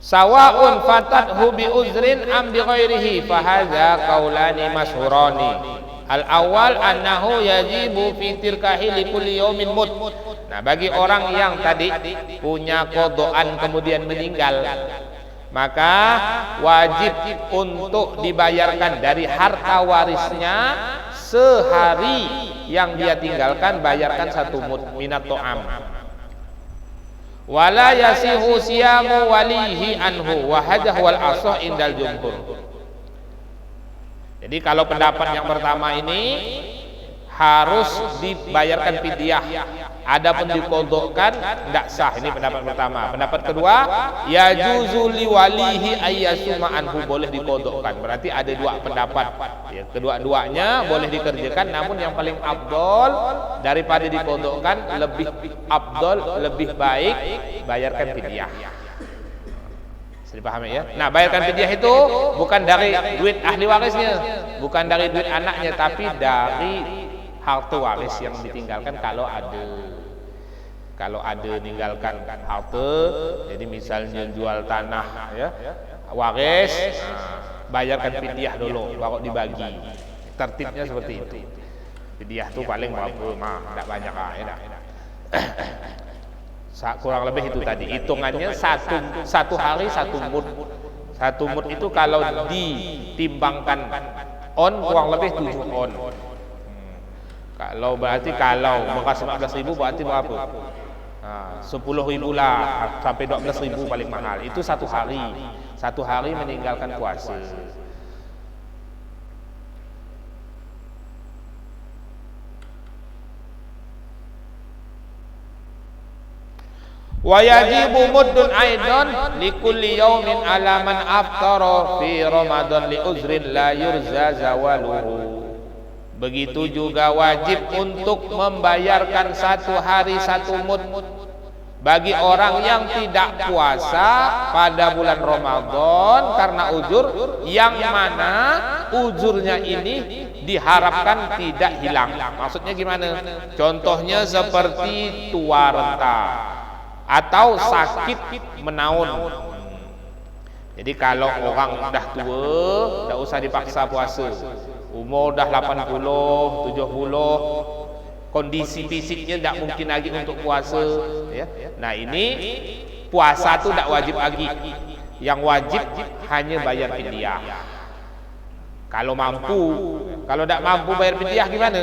Sawa'un fatathu bi uzrin am bi ghairihi fa hadza qaulani mashhurani. Al awal annahu yajibu fi tirkahi li kulli yaumin mut. Nah, bagi orang yang tadi punya qadaan kemudian meninggal, maka wajib untuk dibayarkan dari harta warisnya sehari yang dia tinggalkan, bayarkan 1 mud minat to'am. Wala yasihu siyamu walihi anhu wa hajah wal asah indal jumhur. Jadi kalau pendapat yang pertama ini harus dibayarkan fidyah, adapun diqodokkan tidak sah. Ini pendapat pertama. Pendapat kedua, ya juzu li walihi ayyasuma anhu, boleh diqodokkan. Berarti ada 2 pendapat ya, kedua-duanya boleh dikerjakan, namun yang paling afdol daripada diqodokkan, lebih afdol, lebih baik bayarkan fidyah. Dipahami ya. Nah, bayarkan fidyah itu bukan dari duit ahli warisnya, bukan dari duit anaknya, tapi dari harta waris yang ditinggalkan kalau ada meninggalkan harta. Jadi misalnya jual tanah ya, waris, bayarkan fidyah dulu baru dibagi. Tertibnya seperti itu. Fidyah itu paling berapa mah, enggak banyak ya. Kurang lebih itu tadi. Hitungannya satu hari 1 mud. 1 mud itu kalau ditimbangkan on kurang lebih 7 on. Kalau bekas 14.000 berarti berapa? 10.000 lah sampai 12.000 paling mahal. Itu 1 hari. 1 hari meninggalkan puasa. Wa yajibu muddun aidan li kulli yaumin ala man aftara fi ramadan li uzrin la yurza zawaluhu. Begitu juga wajib untuk membayarkan 1 hari 1 mud bagi orang yang tidak puasa pada bulan Ramadan karena uzur, yang mana uzurnya ini diharapkan tidak hilang. Maksudnya gimana? Contohnya seperti tua renta atau sakit menaun. Jadi kalau orang udah tua, tidak usah dipaksa puasa. Umur dah 80, 70, kondisi fisiknya tidak mungkin lagi untuk puasa ya. Nah, ini puasa itu tidak wajib lagi. Yang wajib hanya bayar fidyah. Kalau mampu, kalau tidak mampu bayar fidyah gimana?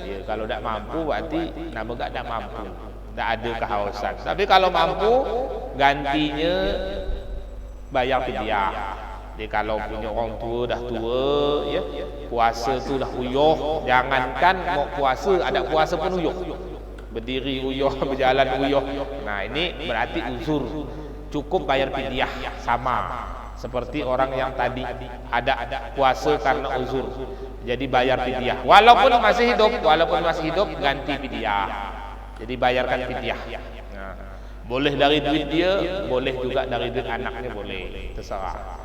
Ya, kalau tidak mampu berarti nama tidak mampu. Tidak ada kehausan. Tapi kalau mampu, gantinya bayar fidyah. Jadi kalau punya orang tua dah tua ya, puasa tu dah uyuh, jangankan mau puasa, ada puasa pun uyuh. Berdiri uyuh, berjalan uyuh. Nah, ini berarti uzur. Cukup bayar fidyah, sama seperti orang yang tadi ada puasa karena uzur. Jadi bayar fidyah. Walaupun masih hidup ganti fidyah. Jadi bayarkan fidyah. Nah, boleh dari duit dia, boleh juga dari duit anaknya, boleh, terserah.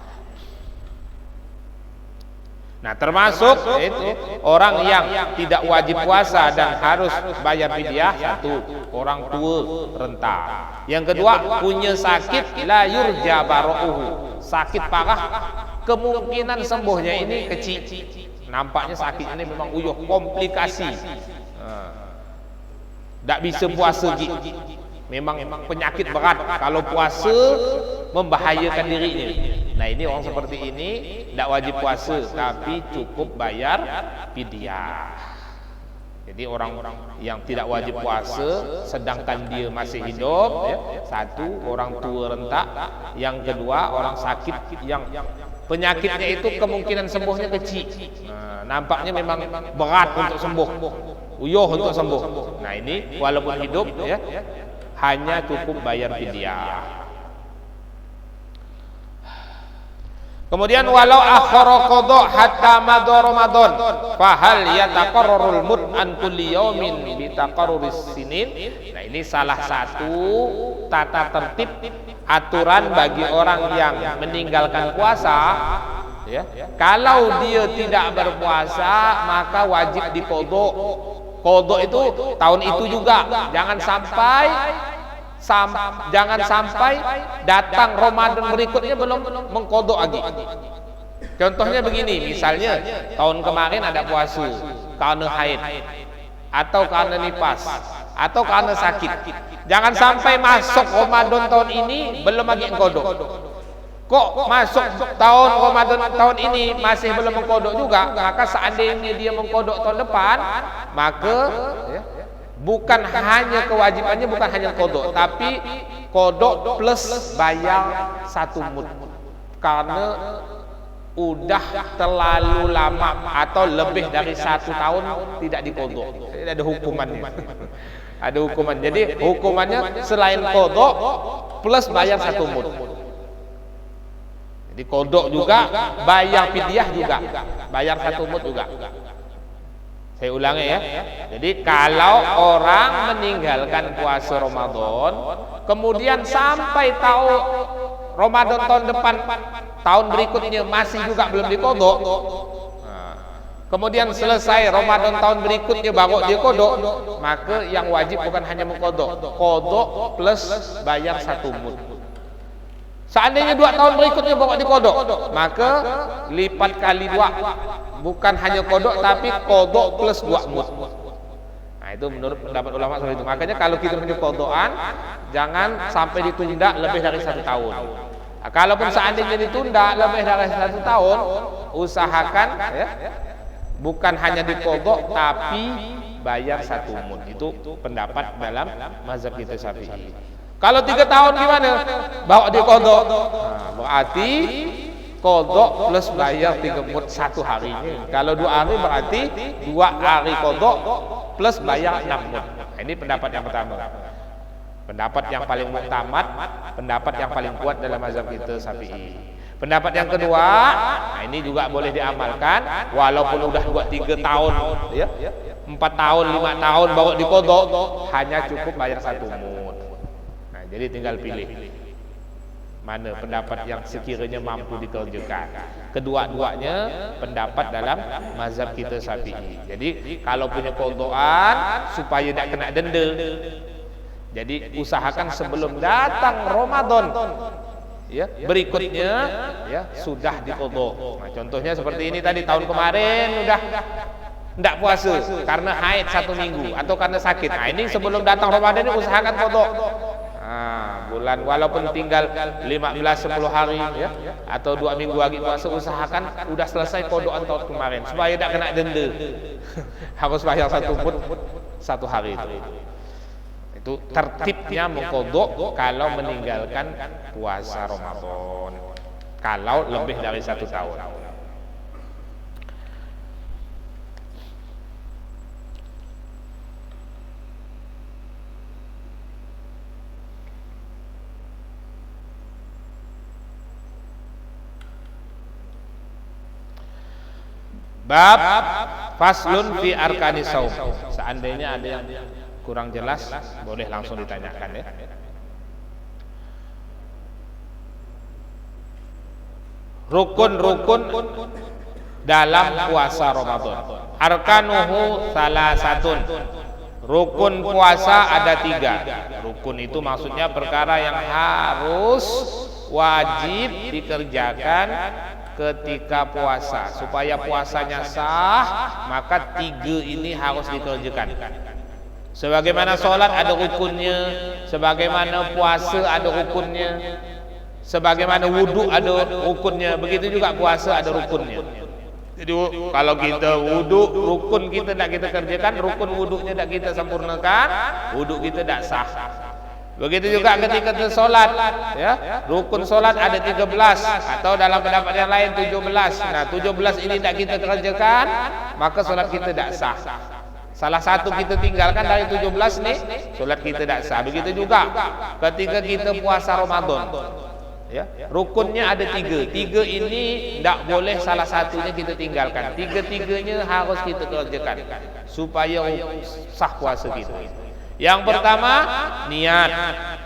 Nah, termasuk itu orang yang tidak wajib puasa dan harus bayar fidyah, 1 orang tua renta. Yang kedua, punya sakit la yurja bara'uhu, sakit parah, kemungkinan sembuhnya ini kecil. Nampaknya sakit ini memang uyuh, komplikasi. Tak bisa puasa lagi. Memang penyakit berat, kalau puasa membahayakan dirinya. Nah, ini orang seperti ini tidak wajib puasa, tapi cukup bayar fidyah. Jadi orang yang tidak wajib puasa sedangkan dia masih hidup ya, 1 orang tua renta, yang kedua orang sakit yang penyakitnya itu kemungkinan sembuhnya kecil. Nah, nampaknya memang berat untuk sembuh, uyuh untuk sembuh. Nah, ini walaupun hidup ya, hanya cukup bayar fidyah. Kemudian walau akhara qada hatta madar Ramadan fa hal yataqarrarul mud an kulli yaumin bi taqarruris sinin. Nah, ini salah satu tata tertib aturan bagi orang yang meninggalkan puasa ya. Kalau dia tidak berpuasa maka wajib diqadha. Qadha itu tahun itu juga, jangan sampai Jangan sampai datang Ramadan berikutnya belum mengkodok lagi. Contohnya begini, misalnya tahun kemarin ada puasa karena haid, atau karena nifas, atau karena sakit. Jangan sampai masuk Ramadan tahun ini belum lagi mengkodok. Kok masuk tahun Ramadan tahun ini masih belum mengkodok juga, maka seandainya dia mengkodok tahun depan, maka bukan hanya kewajibannya bukan hanya kodok, tapi kodok plus bayar 1 mud, karena udah terlalu lama atau lebih dari 1 tahun tidak dikodok. Jadi ada hukumannya. Ada hukuman. Jadi hukumannya selain kodok plus bayar 1 mud. Jadi kodok juga, bayar fidyah juga, bayar 1 mud juga. Saya ulangi ya. Jadi kalau orang meninggalkan puasa Ramadan, kemudian sampai tahu Ramadan tahun depan, tahun berikutnya masih juga belum dikodok, kemudian selesai Ramadan tahun berikutnya baru dikodok, maka yang wajib bukan hanya mengkodok, kodok plus bayar 1 mud. Seandainya 2 tahun berikutnya baru dikodok, maka lipat kali 2, bukan hanya kodok tapi kodok plus 2 mud. Nah itu menurut pendapat ulama seperti itu. Makanya kalau kita punya kodokan, jangan sampai ditunda lebih dari 1 tahun. Nah, kalaupun seandainya ditunda lebih dari 1 tahun, usahakan ya, bukan hanya dikodok tapi bayar 1 mud. Itu pendapat dalam mazhab kita Syafi'i. Kalau 3 tahun gimana? Bawa dikodok. Nah, berarti kodok plus bayar 3 mud 1 harinya. Kalau 2 hari berarti 2 hari kodok plus bayar 6 mud. Nah, ini pendapat yang pertama. Pendapat yang paling muktamad, pendapat yang paling kuat dalam mazhab kita Syafi'i. Pendapat yang kedua, nah ini juga boleh diamalkan walaupun udah 2-3 tahun ya. 4 tahun, 5 tahun baru dikodok, hanya cukup bayar 1 mud. Nah, jadi tinggal pilih mana pendapat yang sekiranya mampu dikerjakan. Kedua-duanya pendapat dalam mazhab kita Syafi'i. Jadi kalau punya kodokan supaya tidak kena denda, jadi usahakan sebelum datang Ramadan ya berikutnya ya sudah dikodok. Nah, contohnya seperti ini tadi, tahun kemarin udah tidak puasa karena haid 1 minggu atau karena sakit. Nah, ini sebelum datang Ramadan ini usahakan kodok. Nah, bulan walaupun tinggal 15-10 hari ya, atau 2 minggu lagi puasa, usahakan udah selesai kodokan tahun kemarin supaya tidak kena denda. Harus bayar 1 mud 1 hari itu. Itu tertibnya mengkodok kalau meninggalkan puasa Ramadan, kalau lebih dari 1 tahun. Bab faslun fi arkanis saum. Seandainya ada yang kurang jelas, boleh langsung ditanyakan ya. Rukun-rukun dalam puasa Ramadan. Arkanuhu salasatun. Rukun puasa ada 3. Rukun itu maksudnya perkara yang harus wajib dikerjakan ketika puasa. Supaya puasanya sah, maka 3 ini harus dikerjakan. Sebagaimana sholat ada rukunnya, sebagaimana puasa ada rukunnya, sebagaimana wudhu ada rukunnya, begitu juga puasa ada rukunnya. Jadi kalau kita wudhu, rukun kita tidak kita kerjakan, rukun wudhunya tidak kita sempurnakan, wudhu kita tidak sah. Begitu juga ketika kita sholat ya, rukun sholat ada 13 atau dalam pendapat yang lain 17. Nah 17 ini tidak kita kerjakan, maka sholat kita tidak sah. Salah satu kita tinggalkan dari 17 nih, sholat kita tidak sah. Begitu juga ketika kita puasa Ramadan ya, rukunnya ada 3 ini tidak boleh salah satunya kita tinggalkan. 3-3-nya harus kita kerjakan supaya sah puasa kita. Yang pertama niat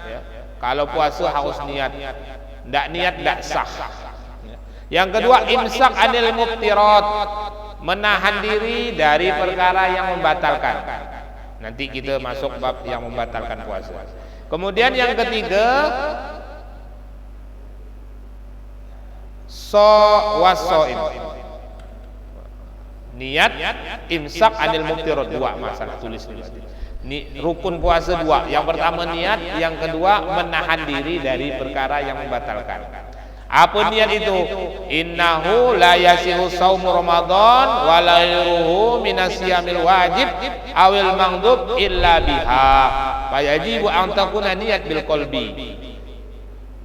ya. Kalau puasa harus niat, tidak niat tidak sah. Yang kedua imsak anil muftirat, menahan diri dari perkara yang membatalkan. Nanti kita masuk bab yang membatalkan puasa. Kemudian yang ketiga, wasoim, niat imsak anil muftirat. Dua masalah tulis ini. Rukun puasa dua. Yang pertama niat, yang kedua menahan diri dari perkara yang membatalkan. Apa niat itu? Innahu la yasihu saumu Ramadan wa la yuruhu minasyamil wajib awil maghdub illa biha. Fa yajibu an takuna niat bil qalbi.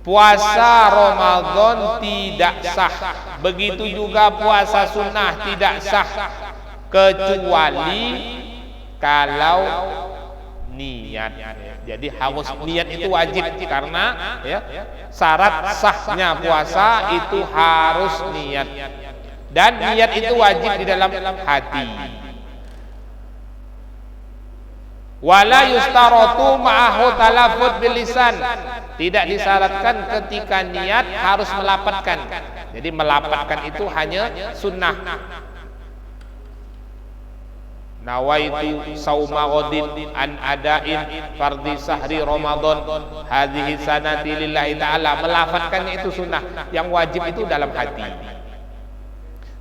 Puasa Ramadan tidak sah. Begitu juga puasa sunnah tidak sah kecuali kalau niat. Jadi harus niat itu wajib karena syarat sahnya puasa itu harus niat. Dan niat itu wajib di dalam hati. Wala yustaratu ma'ahu talaffuz bil lisan. Tidak disyaratkan ketika niat harus melapatkan. Jadi melapatkan itu hanya sunnah. Nawaitu sauma ghadin an adain fardhi sahri Ramadan hadhihi sanati lillahi ta'ala. Melafatkannya itu sunnah. Yang wajib itu dalam hati.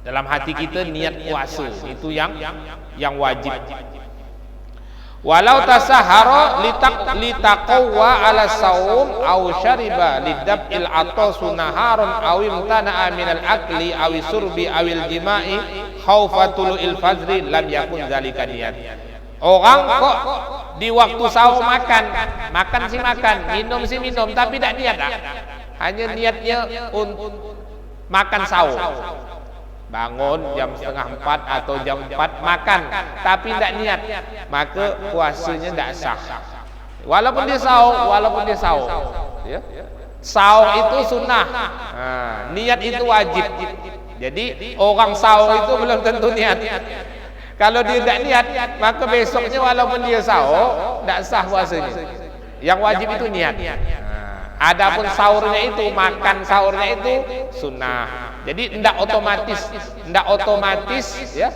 Dalam hati kita niat puasa itu yang wajib. Walau tasahara litaqawwa ala saum aw syariba lidab'il atasu naharun aw imtana'a minal akli aw surbi awil jima'i khaufatul fajri lam yakun zalika niat. Orang kok di waktu sahur makan sih makan, minum sih minum, tapi tidak niat. Hanya niatnya untuk makan sahur. Bangun jam 3:30 atau jam 4 makan, tapi tidak niat, maka puasanya tidak sah. Walaupun dia sahur, ya. Sahur itu sunnah, niat itu wajib. Jadi orang sahur itu belum tentu niat. Kalau dia tidak niat, maka besoknya walaupun dia sahur, tidak sah puasanya. Yang wajib itu niat. Adapun sahurnya itu, makan sahurnya itu sunnah. Jadi tidak otomatis ya.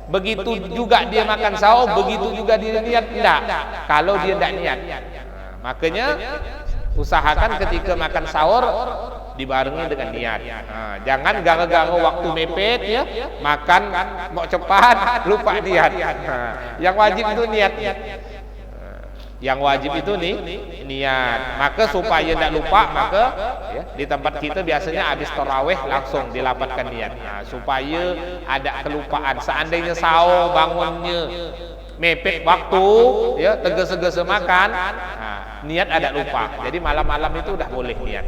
Begitu juga dia makan sahur, begitu juga dia niat, tidak. Kalau dia tidak niat. Makanya usahakan ketika makan sahur dibarengi dengan niat. Jangan gara-gara waktu mepet ya, makan mau cepat lupa niat. Yang wajib itu niat. Yang wajib itu niat. Maka supaya tidak lupa, maka di tempat kita biasanya habis tarawih langsung dilapatkan niat. Supaya ada kelupaan. Seandainya sahur bangunnya mepet waktu, ya tegese-tegese makan, niat ada lupa. Jadi malam-malam itu udah boleh niat.